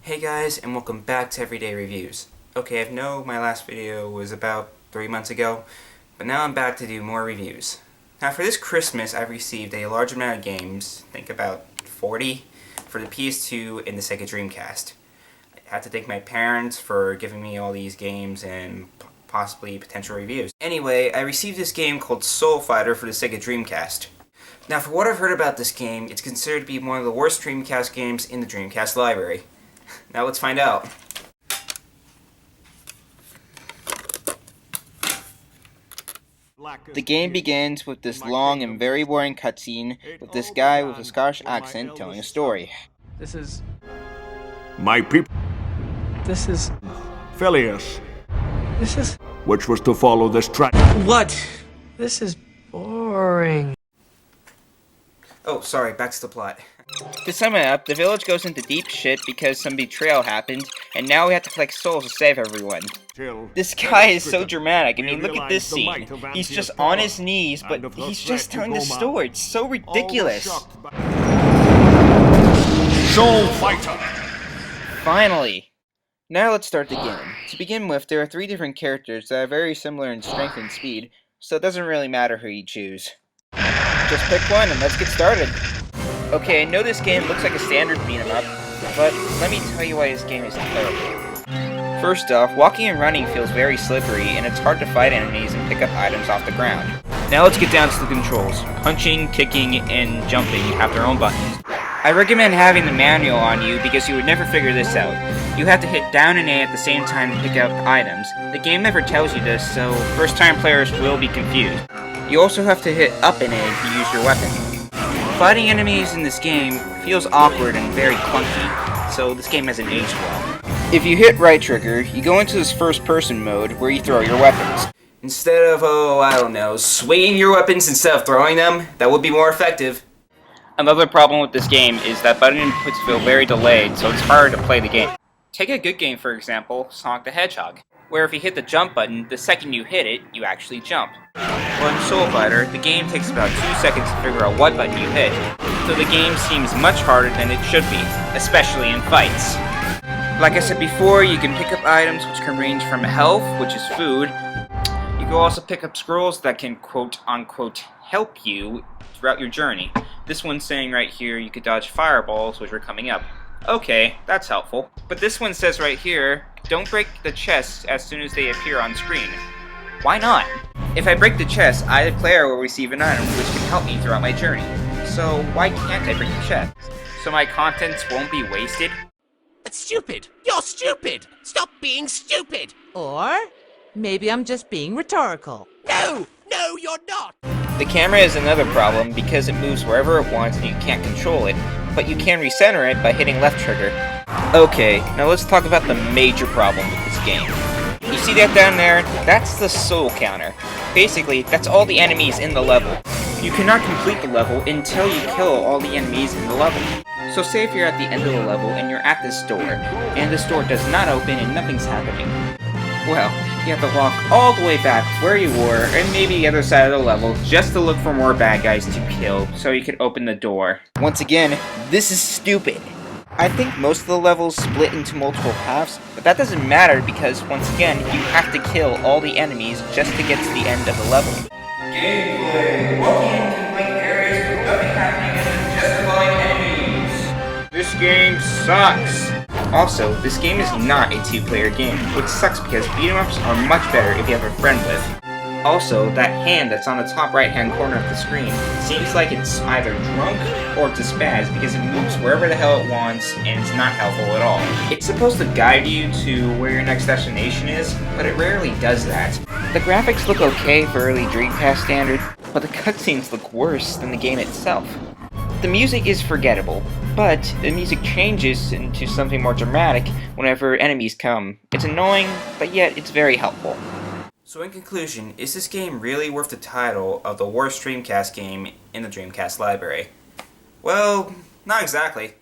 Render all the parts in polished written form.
Hey guys, and welcome back to Everyday Reviews. Okay, I know my last video was about 3 months ago, but now I'm back to do more reviews. Now for this Christmas, I received a large amount of games, I think about 40, for the PS2 and the Sega Dreamcast. I had to thank my parents for giving me all these games and possibly potential reviews. Anyway, I received this game called Soul Fighter for the Sega Dreamcast. Now for what I've heard about this game, it's considered to be one of the worst Dreamcast games in the Dreamcast library. Now let's find out. The game begins with this long and very boring cutscene with this guy with a Scottish accent telling a story. This is... My people. This is... Phileas. This is... Which was to follow this track. What? This is boring. Oh, sorry, back to the plot. To sum it up, the village goes into deep shit because some betrayal happened, and now we have to collect souls to save everyone. This guy is so dramatic. I mean, look at this scene. He's just on his knees, but he's just telling the story. It's so ridiculous. Soul Fighter. Finally. Now let's start the game. To begin with, there are 3 different characters that are very similar in strength and speed, so it doesn't really matter who you choose. Just pick one and let's get started. Okay, I know this game looks like a standard beat-em-up, but let me tell you why this game is terrible. First off, walking and running feels very slippery, and it's hard to fight enemies and pick up items off the ground. Now let's get down to the controls. Punching, kicking, and jumping have their own buttons. I recommend having the manual on you because you would never figure this out. You have to hit down and A at the same time to pick up items. The game never tells you this, so first-time players will be confused. You also have to hit up and A to use your weapon. Fighting enemies in this game feels awkward and very clunky, so this game hasn't aged well. If you hit right trigger, you go into this first-person mode where you throw your weapons. Instead of, I don't know, swinging your weapons instead of throwing them, that would be more effective. Another problem with this game is that button inputs feel very delayed, so it's hard to play the game. Take a good game, for example, Sonic the Hedgehog, where if you hit the jump button, the second you hit it, you actually jump. Well, in Soul Fighter, the game takes about 2 seconds to figure out what button you hit, so the game seems much harder than it should be, especially in fights. Like I said before, you can pick up items which can range from health, which is food. You can also pick up scrolls that can quote-unquote help you throughout your journey. This one's saying right here you could dodge fireballs which are coming up. Okay, that's helpful. But this one says right here, don't break the chests as soon as they appear on screen. Why not? If I break the chest, I, the player, will receive an item which can help me throughout my journey. So why can't I break the chest? So my contents won't be wasted? That's stupid! You're stupid! Stop being stupid! Or maybe I'm just being rhetorical. No! No, you're not! The camera is another problem because it moves wherever it wants and you can't control it, but you can recenter it by hitting left trigger. Okay, now let's talk about the major problem with this game. You see that down there? That's the soul counter. Basically, that's all the enemies in the level. You cannot complete the level until you kill all the enemies in the level. So say if you're at the end of the level and you're at this door, and this door does not open and nothing's happening. Well, you have to walk all the way back where you were, and maybe the other side of the level, just to look for more bad guys to kill, so you can open the door. Once again, this is stupid. I think most of the levels split into multiple paths, but that doesn't matter because, once again, you have to kill all the enemies just to get to the end of the level. Gameplay. Walking into blank areas with nothing happening and justifying enemies. This game sucks! Also, this game is not a 2-player game, which sucks because beat-em-ups are much better if you have a friend with. Also, that hand that's on the top right-hand corner of the screen seems like it's either drunk or just spaz because it moves wherever the hell it wants and it's not helpful at all. It's supposed to guide you to where your next destination is, but it rarely does that. The graphics look okay for early Dreamcast standard, but the cutscenes look worse than the game itself. The music is forgettable, but the music changes into something more dramatic whenever enemies come. It's annoying, but yet it's very helpful. So in conclusion, is this game really worth the title of the worst Dreamcast game in the Dreamcast library? Well, not exactly.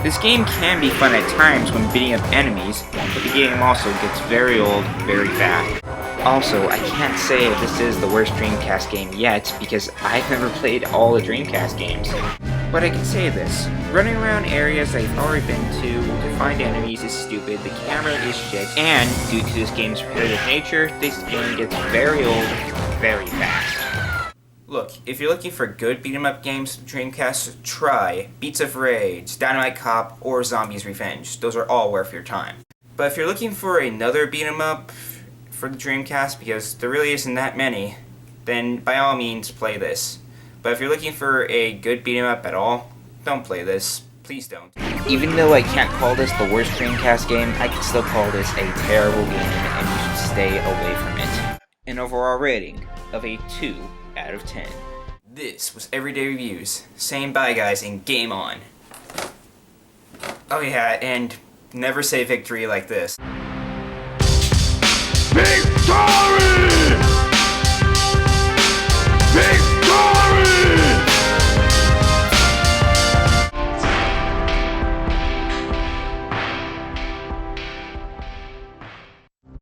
This game can be fun at times when beating up enemies, but the game also gets very old very fast. Also, I can't say if this is the worst Dreamcast game yet, because I've never played all the Dreamcast games. But I can say this, running around areas I've already been to find enemies is stupid, the camera is shit, and due to this game's repetitive nature, this game gets very old very fast. Look, if you're looking for good beat-em-up games for Dreamcast, try Beats of Rage, Dynamite Cop, or Zombies Revenge. Those are all worth your time. But if you're looking for another beat-em-up for the Dreamcast, because there really isn't that many, then by all means play this. But if you're looking for a good beat-em-up at all, don't play this. Please don't. Even though I can't call this the worst Dreamcast game, I can still call this a terrible game and you should stay away from it. An overall rating of a 2 out of 10. This was Everyday Reviews. Saying bye guys and game on. Oh yeah, and never say victory like this. Victory!